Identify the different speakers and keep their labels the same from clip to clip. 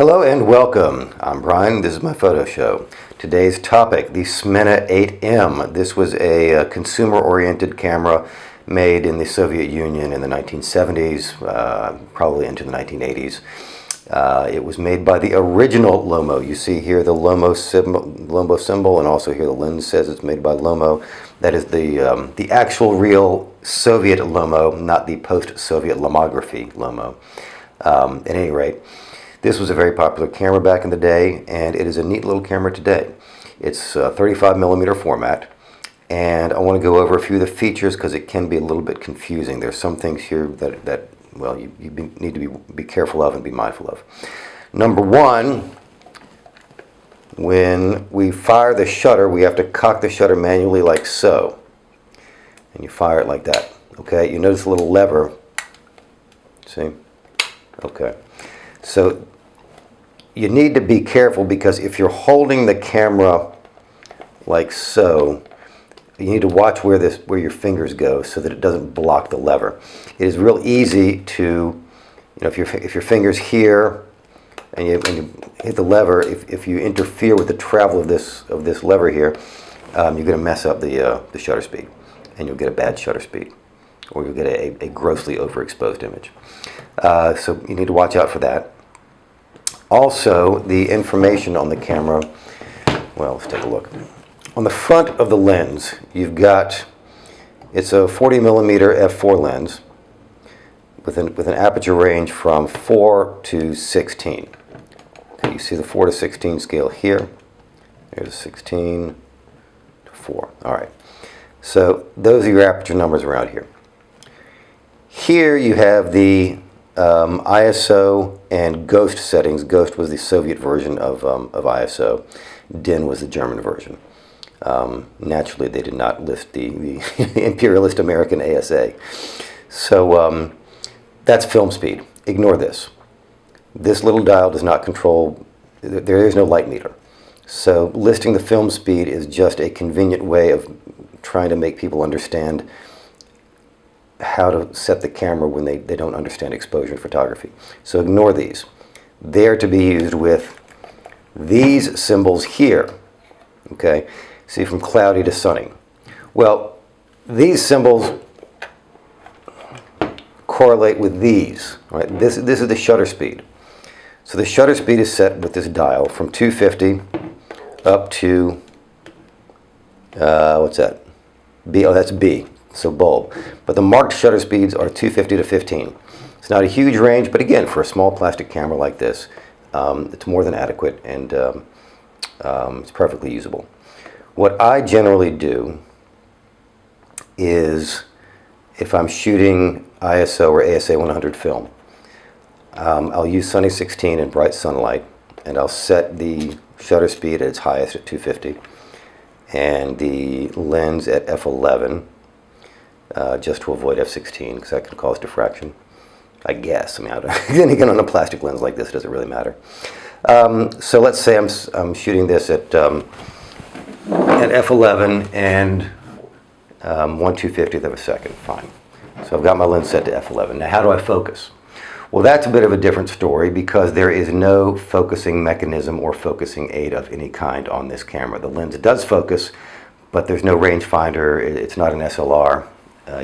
Speaker 1: Hello and welcome. I'm Brian. This is my photo show. Today's topic, the Smena 8M. This was a consumer-oriented camera made in the Soviet Union in the 1970s, probably into the 1980s. It was made by the original Lomo. You see here the Lomo symbol, and also here the lens says it's made by Lomo. That is the actual real Soviet Lomo, not the post-Soviet lomography Lomo. At any rate, this was a very popular camera back in the day, and it is a neat little camera today. It's 35mm format, and I want to go over a few of the features because it can be a little bit confusing. There's some things here that well, you need to be careful of and be mindful of. Number one, when we fire the shutter, we have to cock the shutter manually like so. And you fire it like that. Okay, you notice a little lever. See? Okay. So you need to be careful because if you're holding the camera like so, you need to watch where your fingers go so that it doesn't block the lever. It is real easy to, if your finger's here and you hit the lever, if you interfere with the travel of this lever here, you're going to mess up the shutter speed, and you'll get a bad shutter speed, or you'll get a grossly overexposed image. So you need to watch out for that. Also, the information on the camera, well, let's take a look. On the front of the lens, you've got, it's a 40mm f4 lens with an aperture range from 4 to 16. Okay, you see the 4 to 16 scale here. There's a 16 to 4. All right. So those are your aperture numbers around here. Here you have the ISO and Ghost settings. Ghost was the Soviet version of ISO. DIN was the German version. Naturally, they did not list the imperialist American ASA. So that's film speed. Ignore this. This little dial does not control, there is no light meter. So listing the film speed is just a convenient way of trying to make people understand how to set the camera when they don't understand exposure in photography. So ignore these. They're to be used with these symbols here. Okay? See, from cloudy to sunny. Well, these symbols correlate with these. Right? This is the shutter speed. So the shutter speed is set with this dial from 250 up to, what's that? B, oh, that's B. So bulb. But the marked shutter speeds are 250 to 15. It's not a huge range, but again, for a small plastic camera like this, it's more than adequate, and it's perfectly usable. What I generally do is, if I'm shooting ISO or ASA 100 film, I'll use Sunny 16 in bright sunlight, and I'll set the shutter speed at its highest at 250, and the lens at f11, just to avoid f16, because that can cause diffraction, I guess. I mean, then again, on a plastic lens like this, it doesn't really matter. So let's say I'm shooting this at f11 and 1/250th of a second. Fine. So I've got my lens set to f11. Now, how do I focus? Well, that's a bit of a different story because there is no focusing mechanism or focusing aid of any kind on this camera. The lens does focus, but there's no rangefinder. It's not an SLR.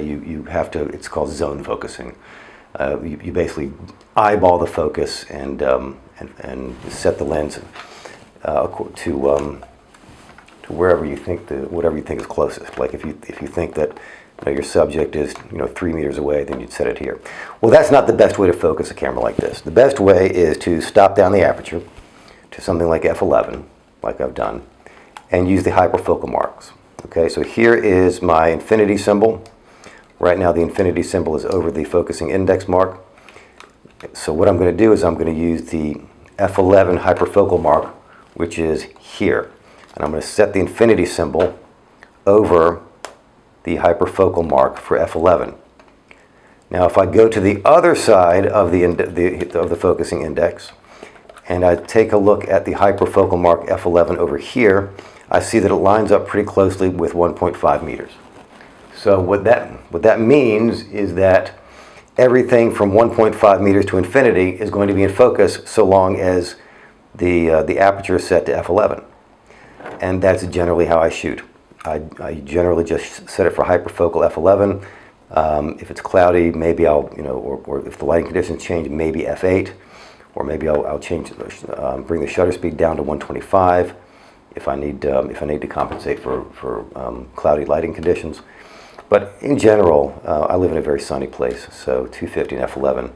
Speaker 1: You have to, it's called zone focusing. You basically eyeball the focus and set the lens to wherever you think whatever you think is closest. Like if you think that your subject is 3 meters away, then you'd set it here. Well, that's not the best way to focus a camera like this. The best way is to stop down the aperture to something like f11, like I've done, and use the hyperfocal marks. Okay, so here is my infinity symbol. Right now the infinity symbol is over the focusing index mark. So what I'm going to do is I'm going to use the f11 hyperfocal mark, which is here. And I'm going to set the infinity symbol over the hyperfocal mark for f11. Now if I go to the other side of the focusing index and I take a look at the hyperfocal mark f11 over here, I see that it lines up pretty closely with 1.5 meters. So what that means is that everything from 1.5 meters to infinity is going to be in focus so long as the aperture is set to f11, and that's generally how I shoot. I generally just set it for hyperfocal f11. If it's cloudy, maybe I'll, or if the lighting conditions change, maybe f8, or maybe I'll change, bring the shutter speed down to 125 if I need to compensate for cloudy lighting conditions. But in general, I live in a very sunny place, so 250 and f11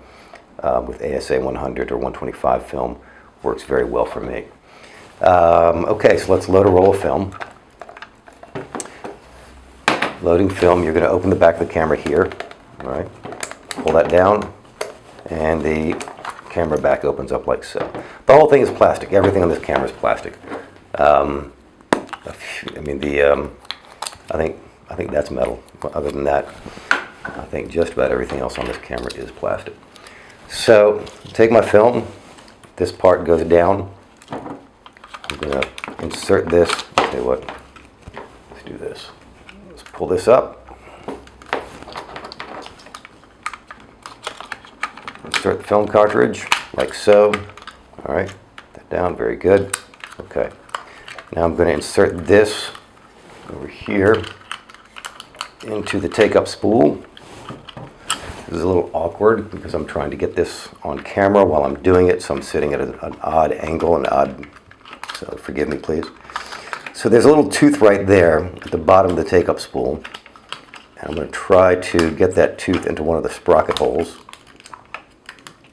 Speaker 1: with ASA 100 or 125 film works very well for me. Okay, so let's load a roll of film. Loading film, you're going to open the back of the camera here, all right? Pull that down, and the camera back opens up like so. The whole thing is plastic. Everything on this camera is plastic. I think that's metal. Other than that, I think just about everything else on this camera is plastic. So, take my film. This part goes down. I'm going to insert this. I'll tell you what. Let's do this. Let's pull this up. Insert the film cartridge like so. All right. Put that down. Very good. Okay. Now I'm going to insert this over here into the take-up spool. This is a little awkward because I'm trying to get this on camera while I'm doing it, so I'm sitting at an odd angle, so forgive me please. So there's a little tooth right there at the bottom of the take-up spool, and I'm going to try to get that tooth into one of the sprocket holes,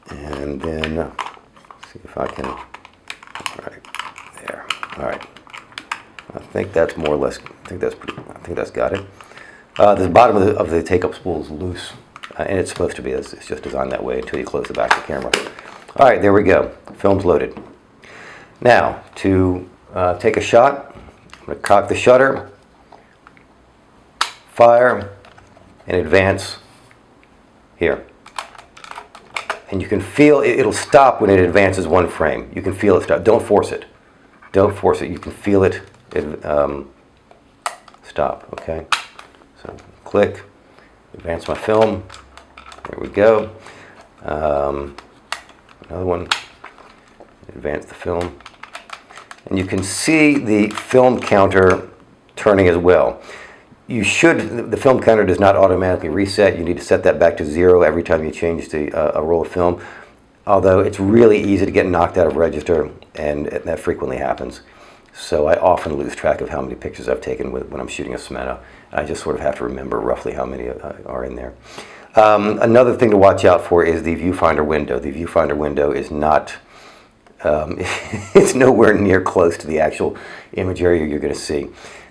Speaker 1: and then see if I can, right there, all right. I think that's more or less, I think that's got it. The bottom of the take-up spool is loose, and it's supposed to be. It's just designed that way until you close the back of the camera. All right, there we go. Film's loaded. Now, to take a shot, I'm going to cock the shutter, fire, and advance here. And you can feel it'll stop when it advances one frame. You can feel it stop. Don't force it. Don't force it. You can feel it stop, okay? So click, advance my film, there we go. Another one, advance the film. And you can see the film counter turning as well. The film counter does not automatically reset. You need to set that back to 0 every time you change a roll of film. Although it's really easy to get knocked out of register, and that frequently happens. So I often lose track of how many pictures I've taken when I'm shooting a Smena. I just sort of have to remember roughly how many are in there. Another thing to watch out for is the viewfinder window. The viewfinder window is not, it's nowhere near close to the actual image area you're going to see.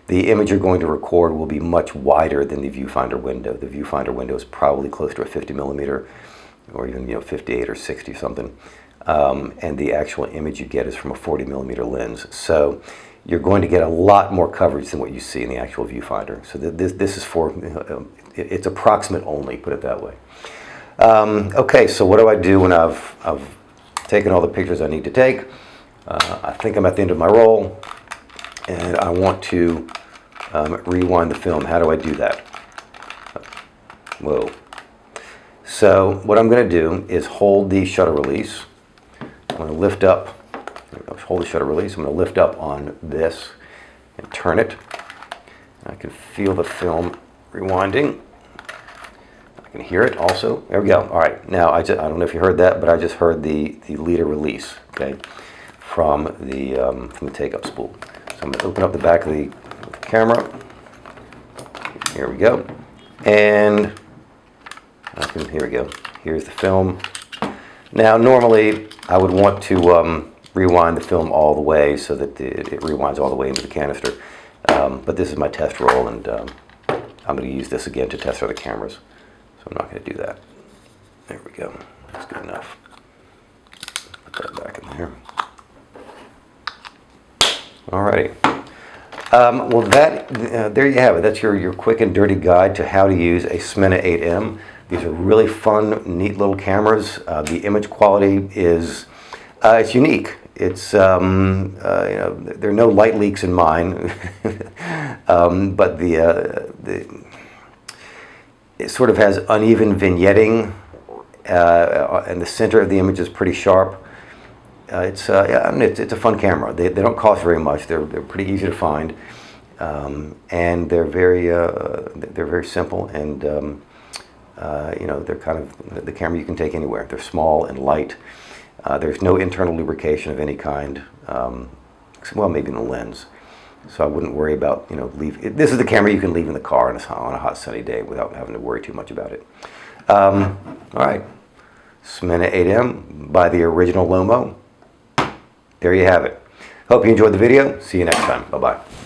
Speaker 1: The image you're going to record will be much wider than the viewfinder window. The viewfinder window is probably close to a 50 millimeter, or even 58 or 60 something. And the actual image you get is from a 40 millimeter lens. So you're going to get a lot more coverage than what you see in the actual viewfinder. So this is for, it's approximate only, put it that way. Okay, so what do I do when I've taken all the pictures I need to take? I think I'm at the end of my roll, and I want to rewind the film. How do I do that? Whoa. So what I'm going to do is hold the shutter release. I'm going to lift up, hold the shutter release. I'm going to lift up on this and turn it. I can feel the film rewinding. I can hear it also. There we go. All right. Now, I don't know if you heard that, but I just heard the leader release, okay, from the take-up spool. So I'm going to open up the back of the camera. Here we go. And here we go. Here's the film. Now, normally, I would want to rewind the film all the way so that it rewinds all the way into the canister. But this is my test roll, and I'm going to use this again to test other cameras. So I'm not going to do that. There we go. That's good enough. Put that back in there. Alrighty. Well, there you have it. That's your quick and dirty guide to how to use a Smena 8M. These are really fun, neat little cameras. The image quality is it's unique. It's there are no light leaks in mine, but it sort of has uneven vignetting, and the center of the image is pretty sharp. yeah, I mean, it's a fun camera. They don't cost very much. They're pretty easy to find, and they're very simple, and you know, they're kind of the camera you can take anywhere. They're small and light. There's no internal lubrication of any kind. Well, maybe in the lens. So I wouldn't worry about, you know, this is the camera you can leave in the car on a hot sunny day without having to worry too much about it. All right, Smena 8M by the original Lomo. There you have it. Hope you enjoyed the video. See you next time. Bye-bye.